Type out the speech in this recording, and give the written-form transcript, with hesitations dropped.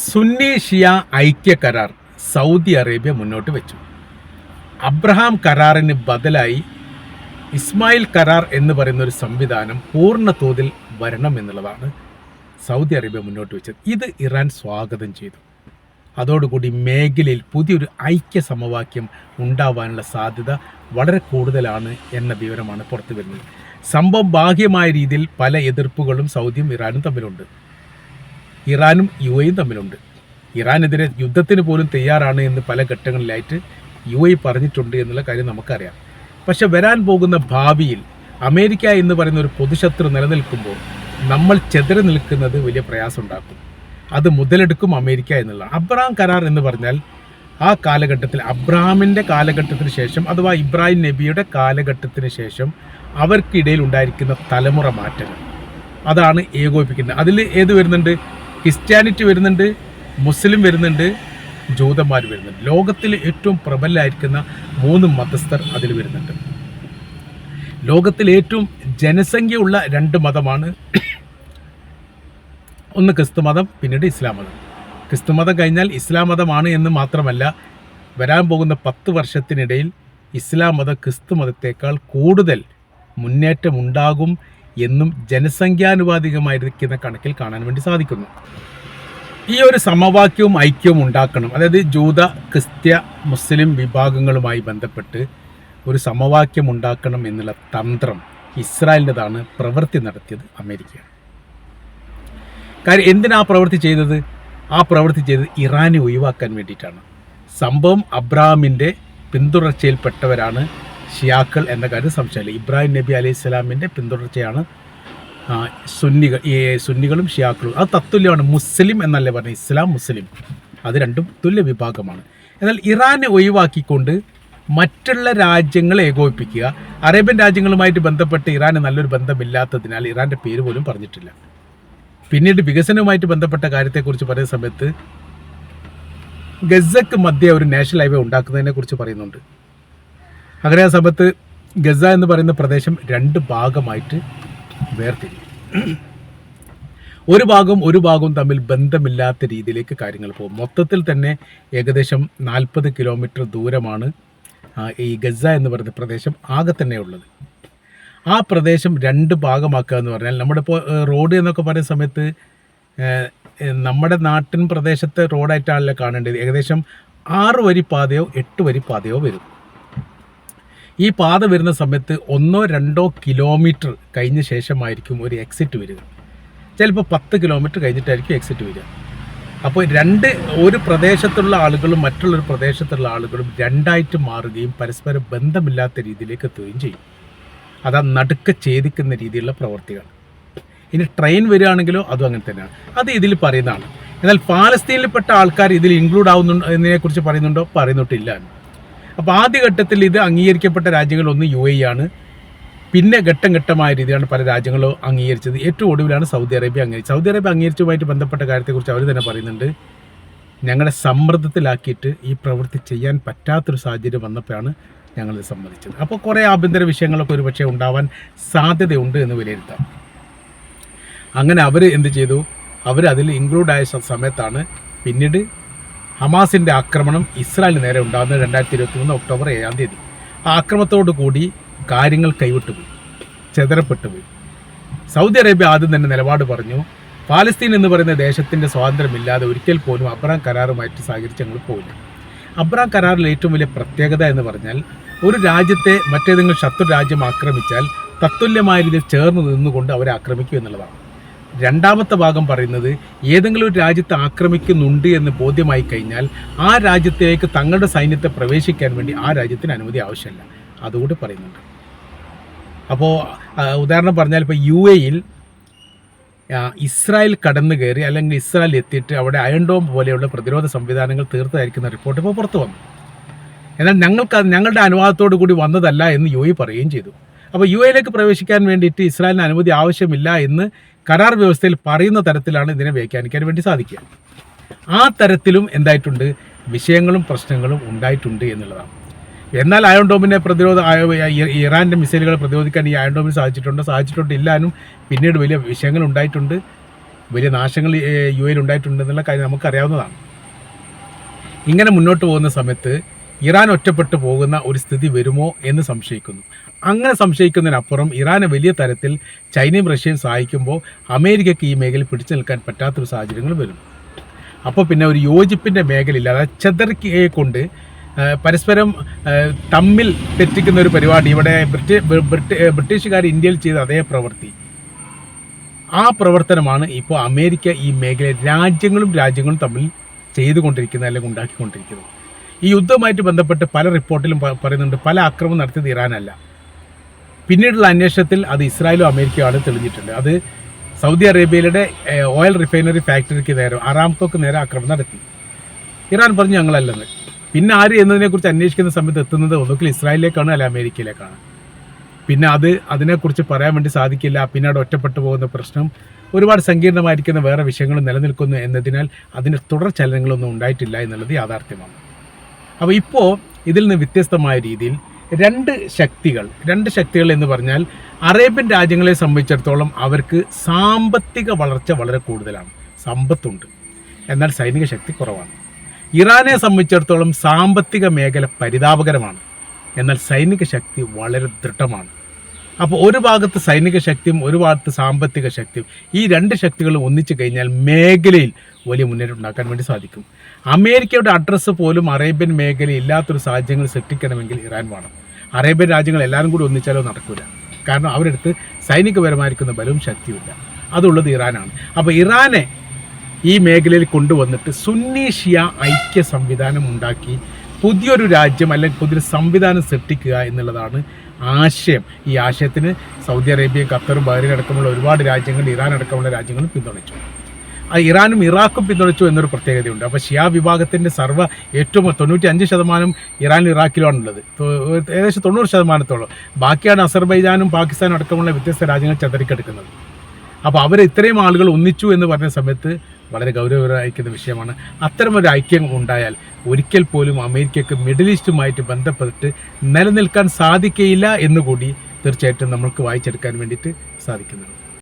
സുന്നി ഷിയ ഐക്യ കരാർ Saudi Arabia മുന്നോട്ട് വെച്ചു. അബ്രഹാം കരാറിന് ബദലായി ഇസ്മായിൽ കരാർ എന്ന് പറയുന്ന ഒരു സംവിധാനം പൂർണ്ണ തോതിൽ വരണം എന്നുള്ളതാണ് സൗദി അറേബ്യ മുന്നോട്ട് വെച്ചത്. ഇത് ഇറാൻ സ്വാഗതം ചെയ്തു. അതോടുകൂടി മേഖലയിൽ പുതിയൊരു ഐക്യ സമവാക്യം ഉണ്ടാവാനുള്ള സാധ്യത വളരെ കൂടുതലാണ് എന്ന വിവരമാണ് പുറത്തു വരുന്നത്. സംഭവം ബാഹ്യമായ രീതിയിൽ പല എതിർപ്പുകളും സൗദിയും ഇറാനും തമ്മിലുണ്ട്. ഇറാനും യു എയും തമ്മിലുണ്ട്. ഇറാനെതിരെ യുദ്ധത്തിന് പോലും തയ്യാറാണ് എന്ന് പല ഘട്ടങ്ങളിലായിട്ട് യു എ പറഞ്ഞിട്ടുണ്ട് എന്നുള്ള കാര്യം നമുക്കറിയാം. പക്ഷെ വരാൻ പോകുന്ന ഭാവിയിൽ അമേരിക്ക എന്ന് പറയുന്ന ഒരു പൊതുശത്രു നിലനിൽക്കുമ്പോൾ നമ്മൾ ചെതറി നിൽക്കുന്നത് വലിയ പ്രയാസം ഉണ്ടാക്കും. അത് മുതലെടുക്കും അമേരിക്ക എന്നുള്ളതാണ്. അബ്രഹാം കരാർ എന്ന് പറഞ്ഞാൽ ആ കാലഘട്ടത്തിൽ അബ്രഹാമിൻ്റെ കാലഘട്ടത്തിന് ശേഷം അഥവാ ഇബ്രാഹിം നബിയുടെ കാലഘട്ടത്തിന് ശേഷം അവർക്കിടയിൽ ഉണ്ടായിരിക്കുന്ന തലമുറ മാറ്റങ്ങൾ അതാണ് ഏകോപിപ്പിക്കുന്നത്. അതിൽ ഏത് വരുന്നുണ്ട്? ക്രിസ്ത്യാനിറ്റി വരുന്നുണ്ട്, മുസ്ലിം വരുന്നുണ്ട്, ജൂതന്മാർ വരുന്നുണ്ട്. ലോകത്തിൽ ഏറ്റവും പ്രബലമായിരിക്കുന്ന 3 മതസ്ഥർ അതിൽ വരുന്നുണ്ട്. ലോകത്തിൽ ഏറ്റവും ജനസംഖ്യ ഉള്ള 2 മതമാണ്. ഒന്ന് ക്രിസ്തു മതം, പിന്നീട് ഇസ്ലാം മതം. ക്രിസ്തു മതം കഴിഞ്ഞാൽ ഇസ്ലാം മതമാണ് എന്ന് മാത്രമല്ല, വരാൻ പോകുന്ന 10 വർഷത്തിനിടയിൽ ഇസ്ലാം മതം ക്രിസ്തു മതത്തേക്കാൾ കൂടുതൽ മുന്നേറ്റം ഉണ്ടാകും എന്നും ജനസംഖ്യാനുപാതികമായിരിക്കുന്ന കണക്കിൽ കാണാൻ വേണ്ടി സാധിക്കുന്നു. ഈ ഒരു സമവാക്യവും ഐക്യവും ഉണ്ടാക്കണം. അതായത് ജൂത, ക്രിസ്ത്യ, മുസ്ലിം വിഭാഗങ്ങളുമായി ബന്ധപ്പെട്ട് ഒരു സമവാക്യം ഉണ്ടാക്കണം എന്നുള്ള തന്ത്രം ഇസ്രായേലിൻ്റെതാണ്. പ്രവൃത്തി നടത്തിയത് അമേരിക്കയാണ്. കാര്യം എന്തിനാ പ്രവൃത്തി ചെയ്തത്? ആ പ്രവൃത്തി ചെയ്തത് ഇറാനെ ഒഴിവാക്കാൻ വേണ്ടിയിട്ടാണ്. സംഭവം അബ്രഹാമിൻ്റെ പിന്തുടർച്ചയിൽപ്പെട്ടവരാണ് ഷിയാക്കൾ എന്ന കാര്യം സംശയമില്ല. ഇബ്രാഹിം നബി അലൈഹി സ്വലാമിൻ്റെ പിന്തുടർച്ചയാണ് സുന്നികളും ഷിയാക്കളും. അത് തത്തുല്യമാണ്. മുസ്ലിം എന്നല്ലേ പറഞ്ഞത്, ഇസ്ലാം മുസ്ലിം അത് രണ്ടും തുല്യ വിഭാഗമാണ്. എന്നാൽ ഇറാനെ ഒഴിവാക്കിക്കൊണ്ട് മറ്റുള്ള രാജ്യങ്ങളെ ഏകോപിപ്പിക്കുക. അറേബ്യൻ രാജ്യങ്ങളുമായിട്ട് ബന്ധപ്പെട്ട് ഇറാന് നല്ലൊരു ബന്ധമില്ലാത്തതിനാൽ ഇറാൻ്റെ പേര് പോലും പറഞ്ഞിട്ടില്ല. പിന്നീട് വികസനവുമായിട്ട് ബന്ധപ്പെട്ട കാര്യത്തെക്കുറിച്ച് പറയുന്ന സമയത്ത് ഗസക്ക് മധ്യ ഒരു നാഷണൽ ഹൈവേ ഉണ്ടാക്കുന്നതിനെ കുറിച്ച് പറയുന്നുണ്ട്. അങ്ങനെ ആ സമയത്ത് ഗസ എന്ന് പറയുന്ന പ്രദേശം 2 ഭാഗമായിട്ട് വേർതിരിഞ്ഞു. ഒരു ഭാഗവും തമ്മിൽ ബന്ധമില്ലാത്ത രീതിയിലേക്ക് കാര്യങ്ങൾ പോകും. മൊത്തത്തിൽ തന്നെ ഏകദേശം 40 കിലോമീറ്റർ ദൂരമാണ് ഈ ഗസ എന്ന് പറയുന്ന പ്രദേശം ആകെ തന്നെ ഉള്ളത്. ആ പ്രദേശം 2 ഭാഗമാക്കുക എന്ന് പറഞ്ഞാൽ നമ്മുടെ ഇപ്പോൾ റോഡ് എന്നൊക്കെ പറയുന്ന സമയത്ത് നമ്മുടെ നാട്ടിൻ പ്രദേശത്തെ റോഡായിട്ടാണല്ലോ കാണേണ്ടത്. ഏകദേശം 6 വരി പാതയോ 8 വരി പാതയോ വരും. ഈ പാത വരുന്ന സമയത്ത് 1-2 കിലോമീറ്റർ കഴിഞ്ഞ ശേഷമായിരിക്കും ഒരു എക്സിറ്റ് വരിക. ചിലപ്പോൾ 10 കിലോമീറ്റർ കഴിഞ്ഞിട്ടായിരിക്കും എക്സിറ്റ് വരിക. അപ്പോൾ ഒരു പ്രദേശത്തുള്ള ആളുകളും മറ്റുള്ളൊരു പ്രദേശത്തുള്ള ആളുകളും 2ആയിട്ട് മാറുകയും പരസ്പരം ബന്ധമില്ലാത്ത രീതിയിലേക്ക് എത്തുകയും ചെയ്യും. അതാ നടുക്ക് ഛേദിക്കുന്ന രീതിയിലുള്ള പ്രവർത്തികൾ. ഇനി ട്രെയിൻ വരികയാണെങ്കിലോ അതും അങ്ങനെ തന്നെയാണ്. അത് ഇതിൽ പറയുന്നതാണ്. എന്നാൽ പാലസ്തീനിൽപ്പെട്ട ആൾക്കാർ ഇതിൽ ഇൻക്ലൂഡ് ആവുന്നുണ്ടോ എന്നതിനെക്കുറിച്ച് പറയുന്നുണ്ടോ? പറയുന്നിട്ടില്ല. അപ്പോൾ ആദ്യഘട്ടത്തിൽ ഇത് അംഗീകരിക്കപ്പെട്ട രാജ്യങ്ങളൊന്ന് യു എ ആണ്. പിന്നെ ഘട്ടം ഘട്ടമായ രീതിയാണ് പല രാജ്യങ്ങളും അംഗീകരിച്ചത്. ഏറ്റവും ഒടുവിലാണ് സൗദി അറേബ്യ അംഗീകരിച്ചത്. സൗദി അറേബ്യ അംഗീകരിച്ചതുമായിട്ട് ബന്ധപ്പെട്ട കാര്യത്തെക്കുറിച്ച് അവർ തന്നെ പറയുന്നുണ്ട്, ഞങ്ങളെ സമ്മർദ്ദത്തിലാക്കിയിട്ട് ഈ പ്രവൃത്തി ചെയ്യാൻ പറ്റാത്തൊരു സാഹചര്യം വന്നപ്പോഴാണ് ഞങ്ങളിത് സമ്മതിച്ചത്. അപ്പോൾ കുറേ ആഭ്യന്തര വിഷയങ്ങളൊക്കെ ഒരു പക്ഷേ ഉണ്ടാവാൻ സാധ്യതയുണ്ട് എന്ന് വിലയിരുത്താം. അങ്ങനെ അവർ എന്ത് ചെയ്തു? അവരതിൽ ഇൻക്ലൂഡ് ആയ സമയത്താണ് പിന്നീട് ഹമാസിൻ്റെ ആക്രമണം ഇസ്രായേലിന് നേരെ ഉണ്ടാകുന്നത് 2023 ഒക്ടോബർ 7-ാം തീയതി. ആ ആക്രമണത്തോടു കൂടി കാര്യങ്ങൾ കൈവിട്ടുപോയി, ചെതറപ്പെട്ടുപോയി. സൗദി അറേബ്യ ആദ്യം തന്നെ നിലപാട് പറഞ്ഞു, പാലസ്തീൻ എന്ന് പറയുന്ന ദേശത്തിൻ്റെ സ്വാതന്ത്ര്യമില്ലാതെ ഒരിക്കൽ പോലും അബ്രഹാം കരാറുമായിട്ട് സഹകരിച്ച് ഞങ്ങൾ പോകില്ല. അബ്രഹാം കരാറിൽ ഏറ്റവും വലിയ പ്രത്യേകത എന്ന് പറഞ്ഞാൽ ഒരു രാജ്യത്തെ മറ്റേതെങ്കിലും ശത്രു രാജ്യം ആക്രമിച്ചാൽ തത്തുല്യമായ രീതിയിൽ ചേർന്ന് നിന്നുകൊണ്ട് അവരെ ആക്രമിക്കും എന്നുള്ളതാണ്. രണ്ടാമത്തെ ഭാഗം പറയുന്നത് ഏതെങ്കിലും ഒരു രാജ്യത്തെ ആക്രമിക്കുന്നുണ്ട് എന്ന് ബോധ്യമായി കഴിഞ്ഞാൽ ആ രാജ്യത്തേക്ക് തങ്ങളുടെ സൈന്യത്തെ പ്രവേശിക്കാൻ വേണ്ടി ആ രാജ്യത്തിന് അനുമതി ആവശ്യമില്ല. അതുകൂടി പറയുന്നുണ്ട്. അപ്പോൾ ഉദാഹരണം പറഞ്ഞാൽ ഇപ്പോൾ യു എയിൽ ഇസ്രായേൽ കടന്നു കയറി അല്ലെങ്കിൽ ഇസ്രായേൽ എത്തിയിട്ട് അവിടെ അയൺ ഡോം പോലെയുള്ള പ്രതിരോധ സംവിധാനങ്ങൾ തീർത്തതായിരിക്കുന്ന റിപ്പോർട്ട് ഇപ്പോൾ പുറത്തു വന്നു. എന്നാൽ ഞങ്ങളുടെ അനുവാദത്തോടു കൂടി വന്നതല്ല എന്ന് യു എ പറയുകയും ചെയ്തു. അപ്പോൾ യു എയിലേക്ക് പ്രവേശിക്കാൻ വേണ്ടിയിട്ട് ഇസ്രായേലിന് അനുമതി ആവശ്യമില്ല എന്ന് കരാർ വ്യവസ്ഥയിൽ പറയുന്ന തരത്തിലാണ് ഇതിനെ വ്യാഖ്യാനിക്കാൻ വേണ്ടി സാധിക്കുക. ആ തരത്തിലും എന്തായിട്ടുണ്ട്? വിഷയങ്ങളും പ്രശ്നങ്ങളും ഉണ്ടായിട്ടുണ്ട് എന്നുള്ളതാണ്. എന്നാൽ അയൺ ഡോമിനെ ഇറാൻ്റെ മിസൈലുകളെ പ്രതിരോധിക്കാൻ ഈ അയൺ ഡോമിന് സാധിച്ചിട്ടുണ്ടോ? സാധിച്ചിട്ടില്ലാനും പിന്നീട് വലിയ വിഷയങ്ങൾ ഉണ്ടായിട്ടുണ്ട്. വലിയ നാശങ്ങൾ UN ഉണ്ടായിട്ടുണ്ടെന്നുള്ള കാര്യം നമുക്കറിയാവുന്നതാണ്. ഇങ്ങനെ മുന്നോട്ട് പോകുന്ന സമയത്ത് ഇറാൻ ഒറ്റപ്പെട്ടു പോകുന്ന ഒരു സ്ഥിതി വരുമോ എന്ന് സംശയിക്കുന്നു. അങ്ങനെ സംശയിക്കുന്നതിനപ്പുറം ഇറാനെ വലിയ തരത്തിൽ ചൈനയും റഷ്യയും സഹായിക്കുമ്പോൾ അമേരിക്കയ്ക്ക് ഈ മേഖല പിടിച്ചു നിൽക്കാൻ പറ്റാത്തൊരു സാഹചര്യങ്ങൾ വരും. അപ്പോൾ പിന്നെ ഒരു യോജിപ്പിൻ്റെ മേഖലയില്ല, അതായത് ചെതറിയെ കൊണ്ട് പരസ്പരം തമ്മിൽ തെറ്റിക്കുന്ന ഒരു പരിപാടി ഇവിടെ ബ്രിട്ടീഷുകാർ ഇന്ത്യയിൽ ചെയ്ത അതേ പ്രവൃത്തി, ആ പ്രവർത്തനമാണ് ഇപ്പോൾ അമേരിക്ക ഈ മേഖല രാജ്യങ്ങളും തമ്മിൽ ചെയ്തുകൊണ്ടിരിക്കുന്നത് അല്ലെങ്കിൽ ഉണ്ടാക്കിക്കൊണ്ടിരിക്കുന്നത്. ഈ യുദ്ധവുമായിട്ട് ബന്ധപ്പെട്ട് പല റിപ്പോർട്ടിലും പറയുന്നുണ്ട് പല ആക്രമണം നടത്തിയത് ഇറാനല്ല. പിന്നീടുള്ള അന്വേഷണത്തിൽ അത് ഇസ്രായേലും അമേരിക്കയുമാണ് തെളിഞ്ഞിട്ടുണ്ട്. അത് സൗദി അറേബ്യയിലെ ഓയിൽ റിഫൈനറി ഫാക്ടറിക്ക് നേരെ അറാംകോക്ക് നേരെ ആക്രമണം നടത്തി. ഇറാൻ പറഞ്ഞു ഞങ്ങളല്ലെന്ന്. പിന്നെ ആര് എന്നതിനെക്കുറിച്ച് അന്വേഷിക്കുന്ന സമയത്ത് എത്തുന്നത് ഒന്നുകിൽ ഇസ്രായേലിലേക്കാണ് അല്ല അമേരിക്കയിലേക്കാണ്. പിന്നെ അതിനെക്കുറിച്ച് പറയാൻ വേണ്ടി സാധിക്കില്ല. പിന്നെ അവിടെ ഒറ്റപ്പെട്ടു പോകുന്ന പ്രശ്നം, ഒരുപാട് സങ്കീർണമായിരിക്കുന്ന വേറെ വിഷയങ്ങൾ നിലനിൽക്കുന്നു എന്നതിനാൽ അതിന് തുടർ ചലനങ്ങളൊന്നും ഉണ്ടായിട്ടില്ല എന്നുള്ളത് യാഥാർത്ഥ്യമാണ്. അപ്പോൾ ഇപ്പോൾ ഇതിൽ നിന്ന് വ്യത്യസ്തമായ രീതിയിൽ രണ്ട് ശക്തികൾ എന്ന് പറഞ്ഞാൽ അറേബ്യൻ രാജ്യങ്ങളെ സംബന്ധിച്ചിടത്തോളം അവർക്ക് സാമ്പത്തിക വളർച്ച വളരെ കൂടുതലാണ്, സമ്പത്തുണ്ട്, എന്നാൽ സൈനിക ശക്തി കുറവാണ്. ഇറാനെ സംബന്ധിച്ചിടത്തോളം സാമ്പത്തിക മേഖല പരിതാപകരമാണ്, എന്നാൽ സൈനിക ശക്തി വളരെ ദൃഢമാണ്. അപ്പോൾ ഒരു ഭാഗത്ത് സൈനിക ശക്തിയും ഒരു ഭാഗത്ത് സാമ്പത്തിക ശക്തിയും, ഈ രണ്ട് ശക്തികളും ഒന്നിച്ചു കഴിഞ്ഞാൽ മേഖലയിൽ വലിയ മുന്നേറ്റം ഉണ്ടാക്കാൻ വേണ്ടി സാധിക്കും. അമേരിക്കയുടെ അഡ്രസ്സ് പോലും അറേബ്യൻ മേഖലയിൽ ഇല്ലാത്തൊരു സാഹചര്യങ്ങൾ സൃഷ്ടിക്കണമെങ്കിൽ ഇറാൻ വേണം. അറേബ്യൻ രാജ്യങ്ങൾ എല്ലാവരും കൂടി ഒന്നിച്ചാലോ നടക്കില്ല. കാരണം അവരെടുത്ത് സൈനികപരമായിരിക്കുന്ന ബലവും ശക്തിയുമില്ല, അതുള്ളത് ഇറാനാണ്. അപ്പോൾ ഇറാനെ ഈ മേഖലയിൽ കൊണ്ടുവന്നിട്ട് സുന്നി ഷിയ ഐക്യ സംവിധാനം ഉണ്ടാക്കി പുതിയൊരു രാജ്യം അല്ലെങ്കിൽ പുതിയൊരു സംവിധാനം സൃഷ്ടിക്കുക എന്നുള്ളതാണ് ആശയം. ഈ ആശയത്തിന് സൗദി അറേബ്യയും ഖത്തറും ബഹ്റൈൻ അടക്കമുള്ള ഒരുപാട് രാജ്യങ്ങൾ, ഇറാൻ അടക്കമുള്ള രാജ്യങ്ങളും പിന്തുണച്ചു. ഇറാനും ഇറാഖും പിന്തുണച്ചു എന്നൊരു പ്രത്യേകതയുണ്ട്. അപ്പോൾ ഷിയ വിഭാഗത്തിൻ്റെ ഏറ്റവും 95% ഇറാനും ഇറാഖിലുമാണുള്ളത്, ഏകദേശം 90%. ബാക്കിയാണ് അസർബൈജാനും പാകിസ്ഥാനും അടക്കമുള്ള വ്യത്യസ്ത രാജ്യങ്ങൾ ചിതറിക്കെടുക്കുന്നത്. അപ്പോൾ അവർ ഇത്രയും ആളുകൾ ഒന്നിച്ചു എന്ന് പറഞ്ഞ സമയത്ത് വളരെ ഗൗരവകരമായിരിക്കുന്ന വിഷയമാണ്. അത്തരമൊരു ഐക്യം ഉണ്ടായാൽ ഒരിക്കൽ പോലും അമേരിക്കയ്ക്ക് മിഡിൽ ഈസ്റ്റുമായിട്ട് ബന്ധപ്പെട്ട് നിലനിൽക്കാൻ സാധിക്കുകയില്ല എന്നുകൂടി തീർച്ചയായിട്ടും നമ്മൾക്ക് വായിച്ചെടുക്കാൻ വേണ്ടിയിട്ട് സാധിക്കുന്നുണ്ട്.